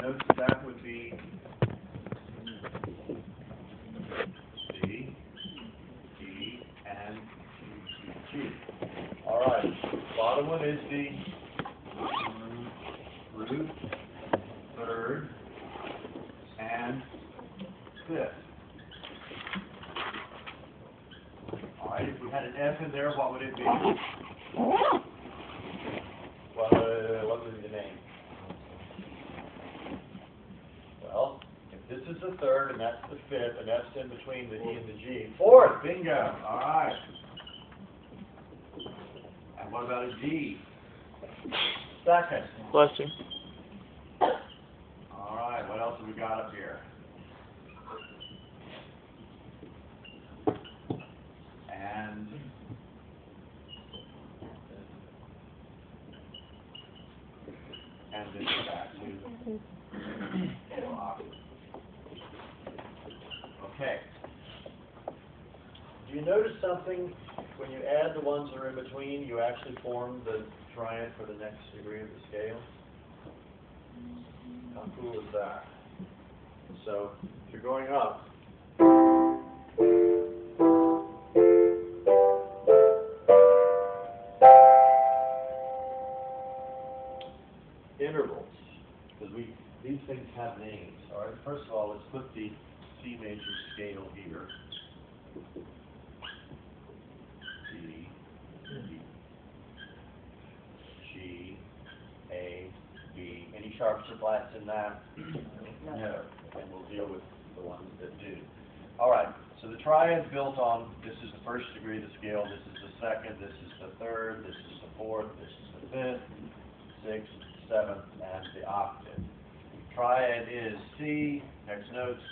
notes that would be C, E, and G. All right. Bottom one is the root, third, and fifth. All right. If we had an F in there, what would it be? What would be the name? Well, if this is the third and that's the fifth, and that's in between the E and the G. Fourth, bingo. All right. And what about a D? Second. Bless you. All right. What else have we got up here? And then back to okay. Do you notice something? When you add the ones that are in between, you actually form the triad for the next degree of the scale. How cool is that? So, if you're going up, intervals, because these things have names. All right. First of all, let's put the C major scale here. C, D, G, A, B. Any sharps or flats in that? No. And we'll deal with the ones that do. All right. So the triad's built on, this is the first degree of the scale, this is the second, this is the third, this is the fourth, this is the fifth, sixth, seventh, and the octave. Triad is C, next notes,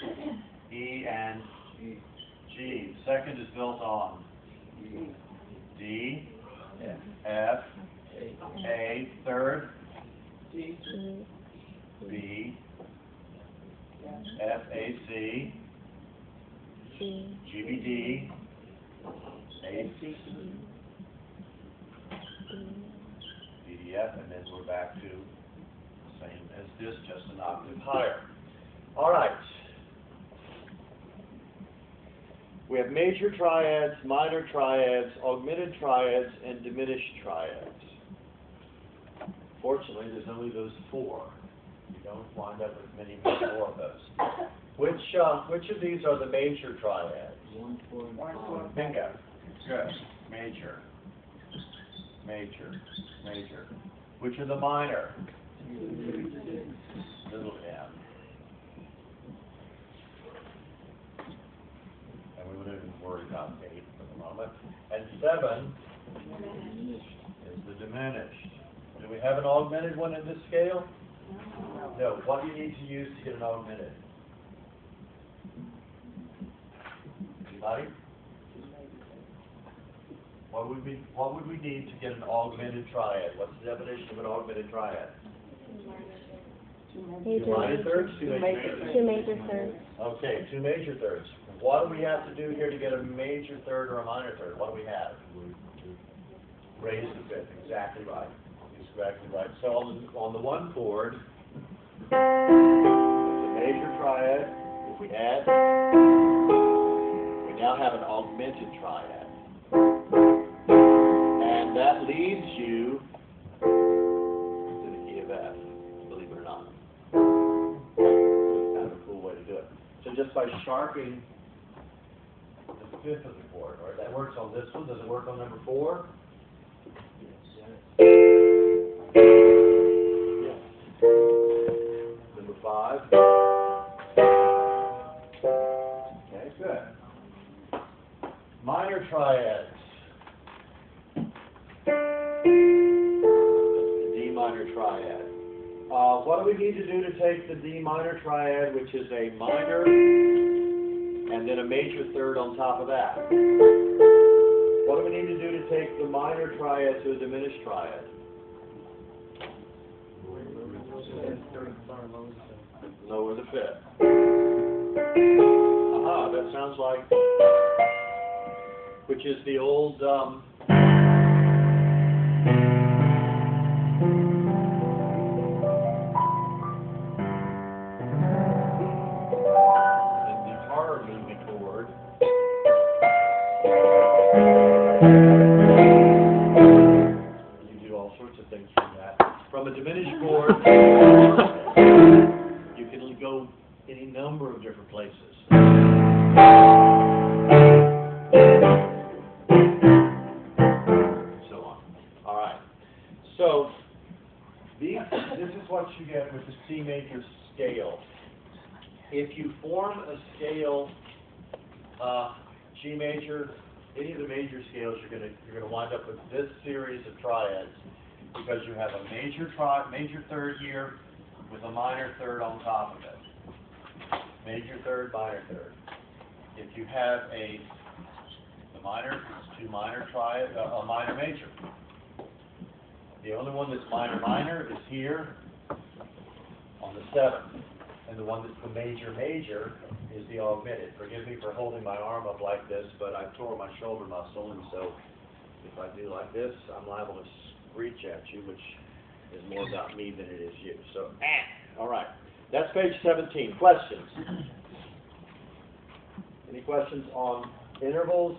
E and G. The second is built on D, F, A, third, B, F, A, C, G, B, D, A, C, D, D, F, and then we're back to the same as this, just an octave higher. All right. We have major triads, minor triads, augmented triads, and diminished triads. Fortunately, there's only those four. You don't wind up with many more of those. Which of these are the major triads? 1, 4, and 5. Bingo. Good. Major. Major. Major. Which are the minor? Little m. And we wouldn't even worry about 8 for the moment. And 7 is the diminished. Do we have an augmented one in this scale? No. What do you need to use to get an augmented? Anybody? What would we need to get an augmented triad? What's the definition of an augmented triad? Two minor thirds? Two major thirds. Okay, 2 major thirds. What do we have to do here to get a major third or a minor third? What do we have? Raise the fifth. Exactly right. Exactly right. So on the one chord, it's a major triad. If we add, we now have an augmented triad. And that leads you to the key of F, believe it or not. It's kind of a cool way to do it. So just by sharping the fifth of the chord, right? That works on this one. Does it work on number 4? Yes. Number 5. Okay, good. Minor triads. The D minor triad. What do we need to do to take the D minor triad, which is a minor and then a major third on top of that? What do we need to do to take the minor triad to a diminished triad? Lower the fifth. Aha, that sounds like, which is the old, You can go any number of different places. So on. All right. So this is what you get with the C major scale. If you form a scale, G major, any of the major scales, you're gonna wind up with this series of triads because you have a major third here with a minor third on top of it. Major third, minor third. If you have the minor, it's two minor triad, a minor major. The only one that's minor minor is here on the 7th. And the one that's the major major is the augmented. Forgive me for holding my arm up like this, but I tore my shoulder muscle, and so if I do like this, I'm liable to screech at you, which is more about me than it is you. So, all right. That's page 17. Questions? Any questions on intervals?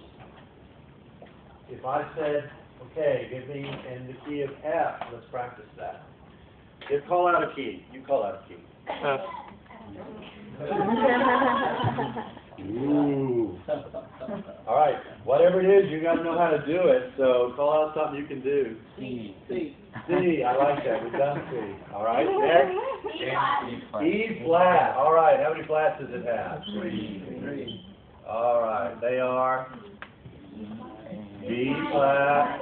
If I said, okay, give me in the key of F, let's practice that. Call out a key. You call out a key. F. Ooh. All right. Whatever it is, you got to know how to do it. So call out something you can do. C. C. I like that. We've done C. All right. Next. E flat. All right. How many flats does it have? 3. All right. They are B flat,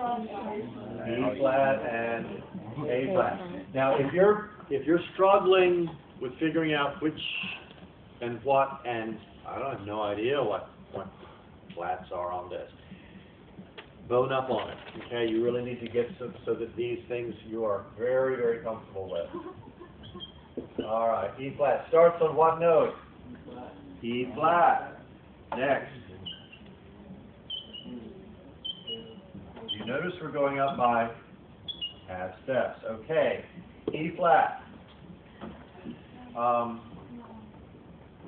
B flat, and A flat. Now, if you're struggling with figuring out which and what, and I don't have no idea what flats are on this, bone up on it. Okay, you really need to get so that these things you are very, very comfortable with. All right, E flat starts on what note? E flat. Next. You notice we're going up by half steps. Okay, E flat.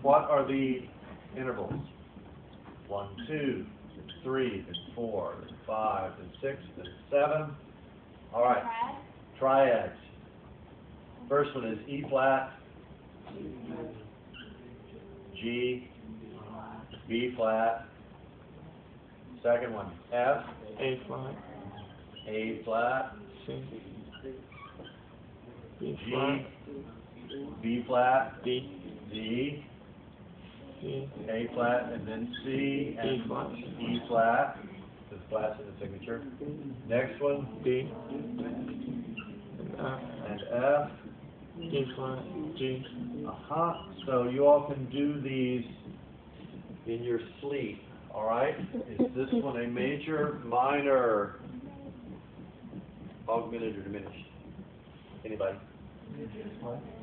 What are the intervals? 1, 2, 3, then 4, then 5, then 6, then 7. All right, triads. First one is E flat, G, B flat. Second one, F, A flat. A flat, C. B G, flat. B flat, D. D, C. A flat, and then C, and E flat. E flat. The flats in the signature. Next one, D. And F. and F. E flat. G. So you all can do these in your sleep. All right? Is this one a major, minor, augmented, or diminished? Anybody?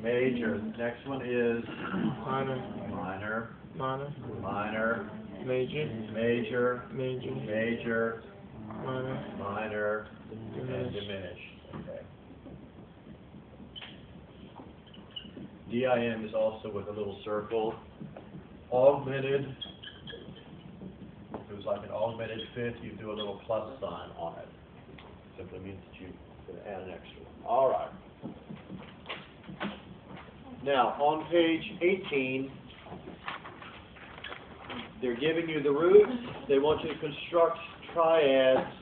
Major. Next one is Minor. minor, Minor. minor, Major. major, Major. major, Minor. minor, and Diminished. diminished. Okay. DIM is also with a little circle. Augmented. If it was like an augmented fifth, you'd do a little plus sign on it. Simply means that you can add an extra one. All right. Now, on page 18, they're giving you the roots. They want you to construct triads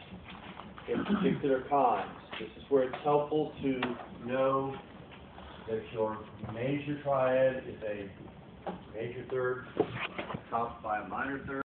in particular kinds. This is where it's helpful to know that your major triad is a major third topped by a minor third.